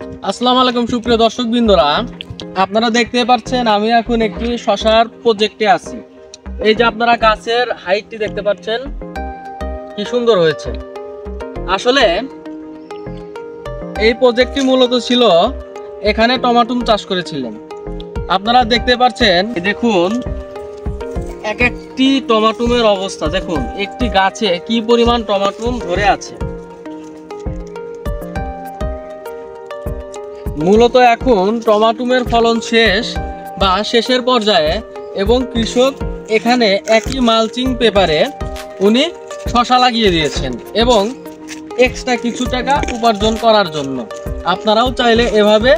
আসসালামু আলাইকুম সুপ্রিয় দর্শকবৃন্দরা, আপনারা দেখতে পাচ্ছেন আমি এখন একটি শশার প্রজেক্টে আছি। এই যে আপনারা গাছের হাইটটি দেখতে পাচ্ছেন কি সুন্দর হয়েছে। আসলে এই প্রজেক্টটি মূলত ছিল এখানে টমাটুম চাষ করেছিলেন। আপনারা দেখতে পাচ্ছেন, দেখুন এক একটি টমাটুমের অবস্থা দেখুন, একটি গাছে কি পরিমাণ টমাটুম ধরে আছে। মূলত এখন টমাটুমের ফলন শেষ বা শেষের পর্যায়ে এবং কৃষক এখানে একই মালচিং পেপারে উনি শশা লাগিয়ে দিয়েছেন এবং এক্সট্রা কিছু টাকা উপার্জন করার জন্য। আপনারাও চাইলে এভাবে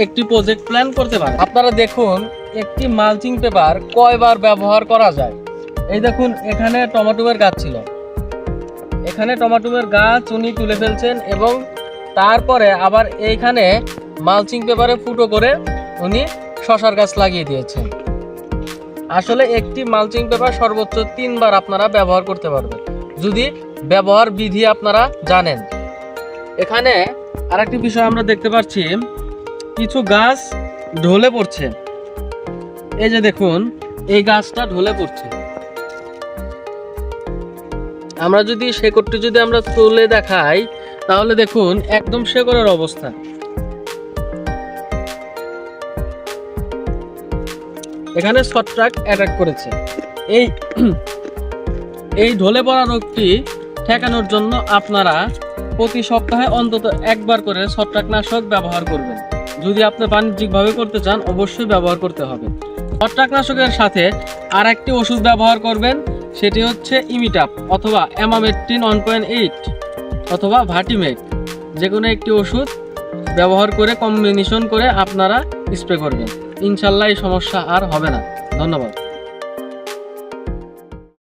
একটি প্রজেক্ট প্ল্যান করতে পারেন। আপনারা দেখুন একটি মালচিং পেপার কয়বার ব্যবহার করা যায়। এই দেখুন এখানে টমাটুমের গাছ ছিল, এখানে টমাটুমের গাছ উনি তুলে ফেলছেন এবং তারপরে আবার এইখানে মালচিং পেপারে ফুটো করে উনি শশার গাছ লাগিয়ে দিয়েছেন। আসলে একটি মালচিং পেপার সর্বোচ্চ 3 বার আপনারা ব্যবহার করতে পারবেন যদি ব্যবহার বিধি আপনারা জানেন। এখানে আরেকটি বিষয় আমরা দেখতে পাচ্ছি, কিছু গাছ ঢলে পড়ছে। এই যে দেখুন এই গাছটা ঢলে পড়ছে। আমরা যদি শেকড়টি আমরা তুলে দেখাই তাহলে দেখুন একদম শেকড়ের অবস্থা। এখানে ছত্রাক অ্যাটাক করেছে। এই ঢলে পড়া রোগটি ঠেকানোর জন্য আপনারা প্রতি সপ্তাহে অন্তত একবার করে ছত্রাকনাশক ব্যবহার করবেন। যদি আপনি বাণিজ্যিকভাবে করতে চান অবশ্যই ব্যবহার করতে হবে। ছত্রাকনাশকের সাথে আর একটি ওষুধ ব্যবহার করবেন, সেটি হচ্ছে ইমিটাপ অথবা অ্যামামেট্রিন 1.8 অথবা ভার্টিমেক, যে কোনো একটি ওষুধ ব্যবহার করে কম্বিনেশন করে আপনারা স্প্রে করবেন। ইনশাল্লাহ এই সমস্যা আর হবে না। ধন্যবাদ।